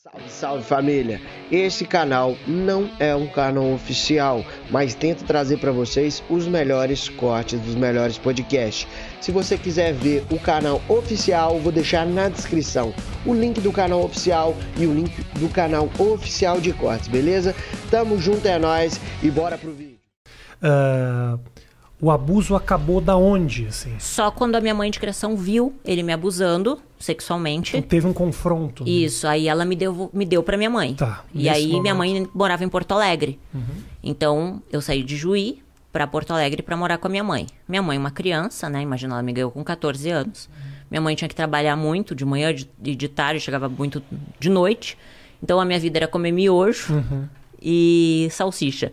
Salve, salve família! Esse canal não é um canal oficial, mas tento trazer para vocês os melhores cortes dos melhores podcasts. Se você quiser ver o canal oficial, vou deixar na descrição o link do canal oficial e o link do canal oficial de cortes, beleza? Tamo junto, é nóis e bora pro vídeo. O abuso acabou da onde, assim? Só quando a minha mãe de criação viu ele me abusando sexualmente. Então, teve um confronto. Isso, aí ela me deu pra minha mãe. Tá. E aí momento. minha mãe morava em Porto Alegre. Uhum. Então eu saí de Juí pra Porto Alegre pra morar com a minha mãe. Minha mãe, uma criança, né? Imagina, ela me ganhou com 14 anos. Minha mãe tinha que trabalhar muito, de manhã e de tarde, chegava muito de noite. Então a minha vida era comer miojo e salsicha.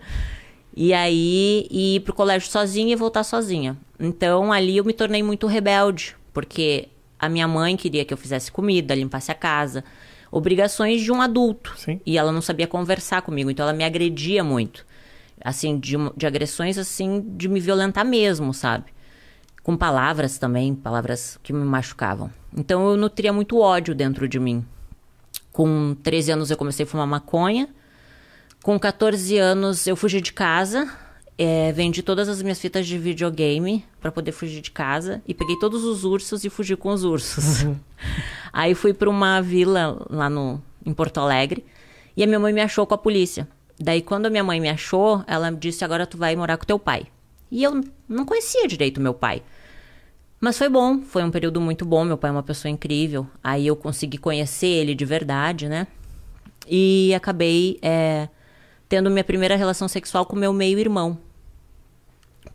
E aí, ir pro colégio sozinha e voltar sozinha. Então, ali eu me tornei muito rebelde. Porque a minha mãe queria que eu fizesse comida, limpasse a casa. Obrigações de um adulto. Sim. E ela não sabia conversar comigo. Então, ela me agredia muito. Assim, de agressões, assim, de me violentar mesmo, sabe? Com palavras também, palavras que me machucavam. Então, eu nutria muito ódio dentro de mim. Com 13 anos, eu comecei a fumar maconha. Com 14 anos, eu fugi de casa, vendi todas as minhas fitas de videogame pra poder fugir de casa. E peguei todos os ursos e fugi com os ursos. Aí fui pra uma vila lá em Porto Alegre. E a minha mãe me achou com a polícia. Daí, quando a minha mãe me achou, ela me disse, agora tu vai morar com teu pai. E eu não conhecia direito meu pai. Mas foi bom, foi um período muito bom. Meu pai é uma pessoa incrível. Aí eu consegui conhecer ele de verdade, né? E acabei... tendo minha primeira relação sexual com meu meio-irmão.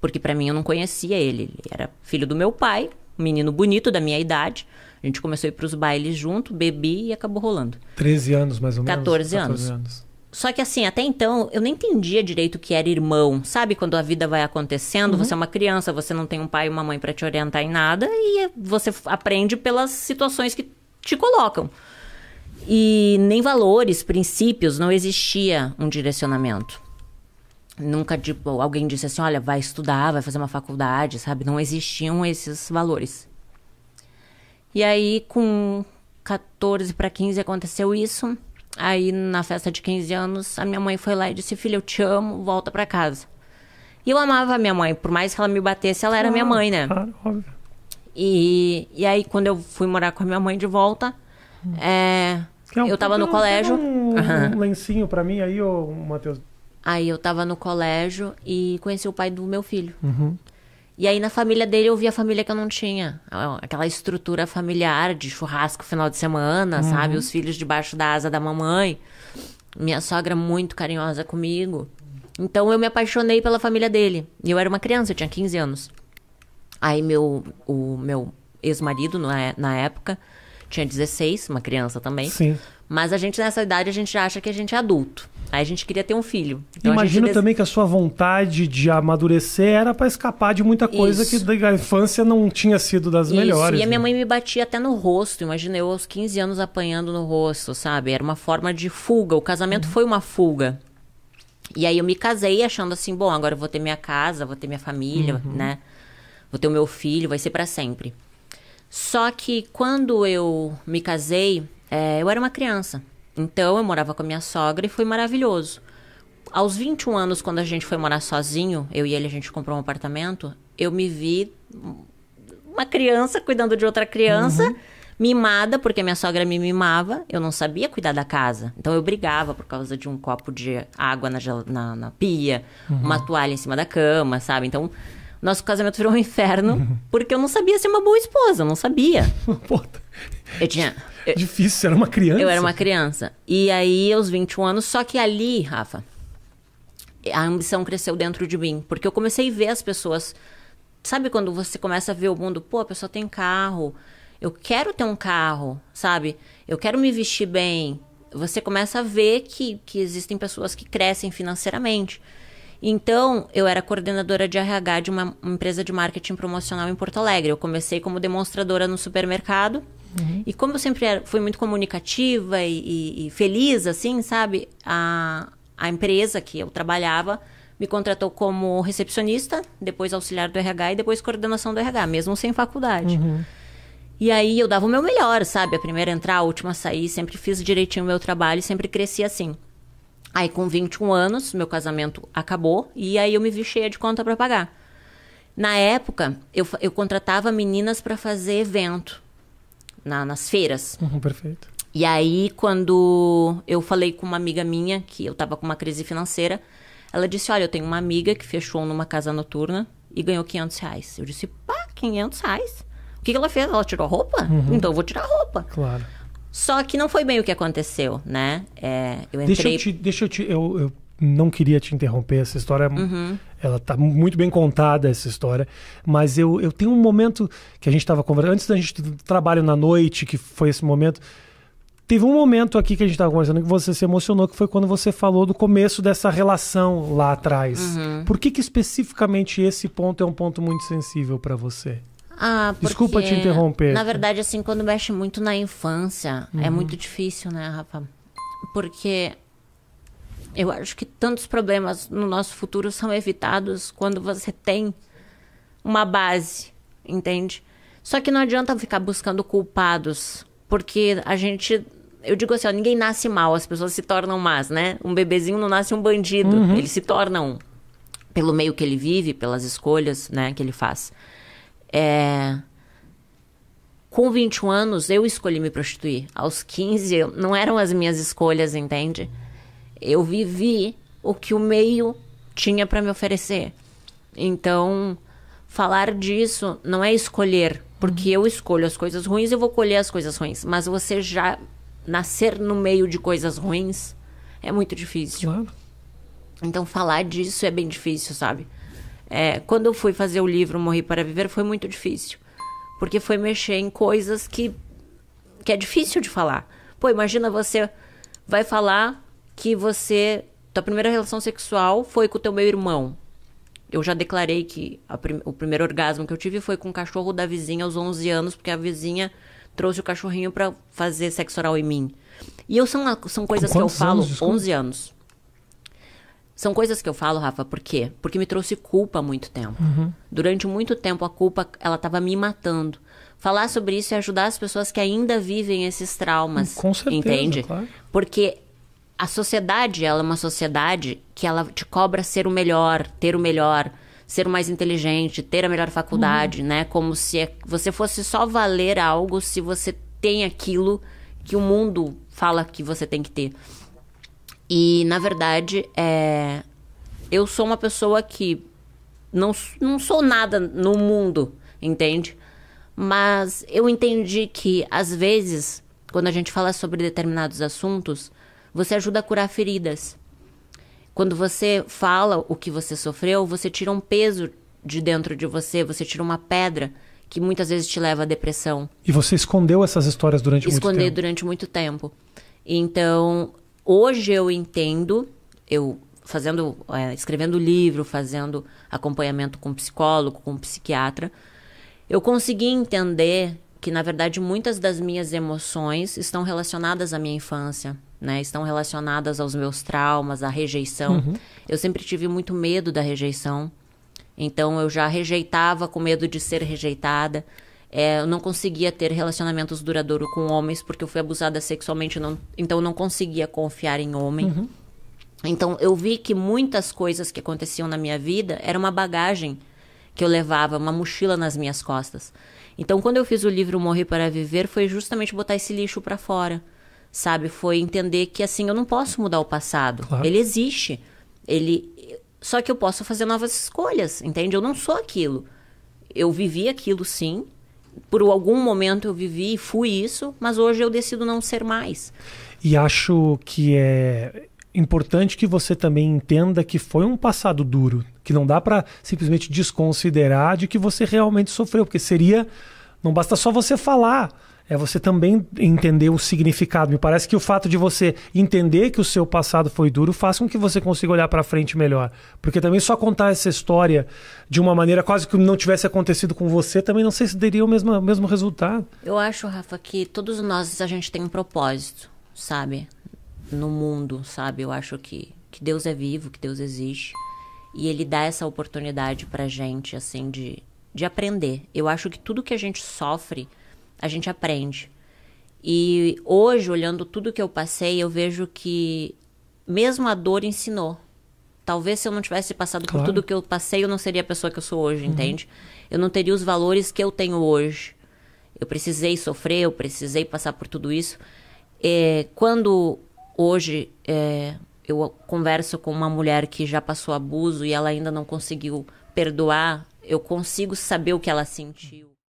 Porque pra mim eu não conhecia ele. Ele era filho do meu pai, um menino bonito da minha idade. A gente começou a ir pros bailes junto, bebi e acabou rolando. 13 anos, mais ou menos? 14 anos. Só que assim, até então, eu nem entendia direito o que era irmão. Sabe quando a vida vai acontecendo? Você é uma criança, você não tem um pai e uma mãe pra te orientar em nada. E você aprende pelas situações que te colocam. E nem valores, princípios, não existia um direcionamento. Nunca, tipo, alguém disse assim, olha, vai estudar, vai fazer uma faculdade, sabe? Não existiam esses valores. E aí, com 14 para 15 aconteceu isso. Aí, na festa de 15 anos, a minha mãe foi lá e disse, filha, eu te amo, volta pra casa. E eu amava a minha mãe, por mais que ela me batesse, ela era minha mãe, né? Claro, óbvio. E aí, quando eu fui morar com a minha mãe de volta... eu tava no colégio. Um lencinho pra mim aí, ô Matheus. Aí eu tava no colégio e conheci o pai do meu filho. E aí na família dele eu vi a família que eu não tinha. Aquela estrutura familiar de churrasco final de semana, sabe? Os filhos debaixo da asa da mamãe. Minha sogra muito carinhosa comigo. Então eu me apaixonei pela família dele. E eu era uma criança, eu tinha 15 anos. Aí o meu ex-marido, na época... Tinha 16, uma criança também. Sim. Mas a gente, nessa idade, a gente já acha que a gente é adulto. Aí a gente queria ter um filho. Então, imagino também que a sua vontade de amadurecer era para escapar de muita coisa que da infância não tinha sido das melhores. E a minha mãe me batia até no rosto. Imagina eu aos 15 anos apanhando no rosto, sabe? Era uma forma de fuga. O casamento foi uma fuga. E aí eu me casei achando assim, bom, agora eu vou ter minha casa, vou ter minha família, né? Vou ter o meu filho, vai ser para sempre. Só que quando eu me casei, eu era uma criança. Então eu morava com a minha sogra e foi maravilhoso. Aos 21 anos, quando a gente foi morar sozinho, eu e ele, a gente comprou um apartamento, eu me vi uma criança cuidando de outra criança, mimada, porque minha sogra me mimava. Eu não sabia cuidar da casa. Então eu brigava por causa de um copo de água na pia, uma toalha em cima da cama, sabe? Então... Nosso casamento virou um inferno, porque eu não sabia ser uma boa esposa, eu não sabia. Difícil, você era uma criança. Eu era uma criança. E aí, aos 21 anos, só que ali, Rafa, a ambição cresceu dentro de mim. Porque eu comecei a ver as pessoas... Sabe quando você começa a ver o mundo? Pô, a pessoa tem carro, eu quero ter um carro, sabe? Eu quero me vestir bem. Você começa a ver que existem pessoas que crescem financeiramente. Então, eu era coordenadora de RH de uma empresa de marketing promocional em Porto Alegre. Eu comecei como demonstradora no supermercado. E como eu sempre fui muito comunicativa e feliz, assim, sabe? A empresa que eu trabalhava me contratou como recepcionista, depois auxiliar do RH e depois coordenação do RH, mesmo sem faculdade. E aí eu dava o meu melhor, sabe? A primeira a entrar, a última a sair, sempre fiz direitinho o meu trabalho e sempre cresci assim. Aí com 21 anos, meu casamento acabou e aí eu me vi cheia de conta pra pagar. Na época, eu contratava meninas pra fazer evento nas feiras. Perfeito. E aí, quando eu falei com uma amiga minha, que eu tava com uma crise financeira, ela disse, olha, eu tenho uma amiga que fechou numa casa noturna e ganhou R$500. Eu disse, pá, R$500? O que ela fez? Ela tirou roupa? Então eu vou tirar roupa. Claro. Só que não foi bem o que aconteceu, né? Eu entrei... Eu não queria te interromper, essa história, ela tá muito bem contada, essa história, mas eu tenho um momento que a gente estava conversando, antes da gente trabalho na noite, que foi esse momento, teve um momento aqui que a gente estava conversando que você se emocionou, que foi quando você falou do começo dessa relação lá atrás. Por que especificamente esse ponto é um ponto muito sensível para você? Porque, desculpa te interromper. Na verdade, assim, quando mexe muito na infância, é muito difícil, né, Rafa? Porque eu acho que tantos problemas no nosso futuro são evitados quando você tem uma base, entende? Só que não adianta ficar buscando culpados, porque eu digo assim, ó, ninguém nasce mal, as pessoas se tornam más, né? Um bebezinho não nasce um bandido, ele se torna um. Pelo meio que ele vive, pelas escolhas, né, que ele faz. Com 21 anos, eu escolhi me prostituir. Aos 15, não eram as minhas escolhas, entende? Eu vivi o que o meio tinha para me oferecer. Então, falar disso não é escolher, porque eu escolho as coisas ruins, eu vou colher as coisas ruins. Mas você já nascer no meio de coisas ruins é muito difícil. Claro. Então, falar disso é bem difícil, sabe? Quando eu fui fazer o livro Morri para Viver, foi muito difícil. Porque foi mexer em coisas que é difícil de falar. Pô, imagina você vai falar que tua primeira relação sexual foi com o teu meu irmão. Eu já declarei que o primeiro orgasmo que eu tive foi com o cachorro da vizinha aos 11 anos, porque a vizinha trouxe o cachorrinho pra fazer sexo oral em mim. E são coisas que eu falo, 11 anos. São coisas que eu falo, Rafa, por quê? Porque me trouxe culpa há muito tempo. Durante muito tempo, a culpa, ela tava me matando. Falar sobre isso e ajudar as pessoas que ainda vivem esses traumas. Com certeza, entende? Claro. Porque a sociedade, ela é uma sociedade que ela te cobra ser o melhor, ter o melhor, ser o mais inteligente, ter a melhor faculdade, né? Como se você fosse só valer algo se você tem aquilo que o mundo fala que você tem que ter. E, na verdade, eu sou uma pessoa que não sou nada no mundo, entende? Mas eu entendi que, às vezes, quando a gente fala sobre determinados assuntos, você ajuda a curar feridas. Quando você fala o que você sofreu, você tira um peso de dentro de você, você tira uma pedra que muitas vezes te leva à depressão. E você escondeu essas histórias durante muito tempo? Esconder durante muito tempo. Então, hoje eu entendo, escrevendo livro, fazendo acompanhamento com psicólogo, com psiquiatra, eu consegui entender que, na verdade, muitas das minhas emoções estão relacionadas à minha infância, né? Estão relacionadas aos meus traumas, à rejeição. Eu sempre tive muito medo da rejeição. Então, eu já rejeitava com medo de ser rejeitada. Eu não conseguia ter relacionamentos duradouros com homens porque eu fui abusada sexualmente. Então, eu não conseguia confiar em homem. Então, eu vi que muitas coisas que aconteciam na minha vida era uma bagagem que eu levava, uma mochila nas minhas costas. Então, quando eu fiz o livro Morri para Viver, foi justamente botar esse lixo para fora, sabe? Foi entender que, assim, eu não posso mudar o passado. Claro. Ele existe. Só que eu posso fazer novas escolhas, entende? Eu não sou aquilo. Eu vivi aquilo, sim. Por algum momento eu vivi e fui isso, mas hoje eu decido não ser mais. E acho que é importante que você também entenda que foi um passado duro, que não dá para simplesmente desconsiderar de que você realmente sofreu, porque não basta só você falar, é você também entender o significado. Me parece que o fato de você entender que o seu passado foi duro faz com que você consiga olhar para frente melhor, porque também só contar essa história de uma maneira quase que não tivesse acontecido com você, também não sei se daria o mesmo resultado. Eu acho, Rafa, que todos nós, a gente tem um propósito, sabe? No mundo, sabe? Eu acho que Deus é vivo, que Deus existe. E Ele dá essa oportunidade pra gente, assim, de aprender. Eu acho que tudo que a gente sofre, a gente aprende. E hoje, olhando tudo que eu passei, eu vejo que mesmo a dor ensinou. Talvez se eu não tivesse passado por tudo que eu passei, eu não seria a pessoa que eu sou hoje, entende? Eu não teria os valores que eu tenho hoje. Eu precisei sofrer, eu precisei passar por tudo isso. Quando hoje eu converso com uma mulher que já passou abuso e ela ainda não conseguiu perdoar, eu consigo saber o que ela sentiu.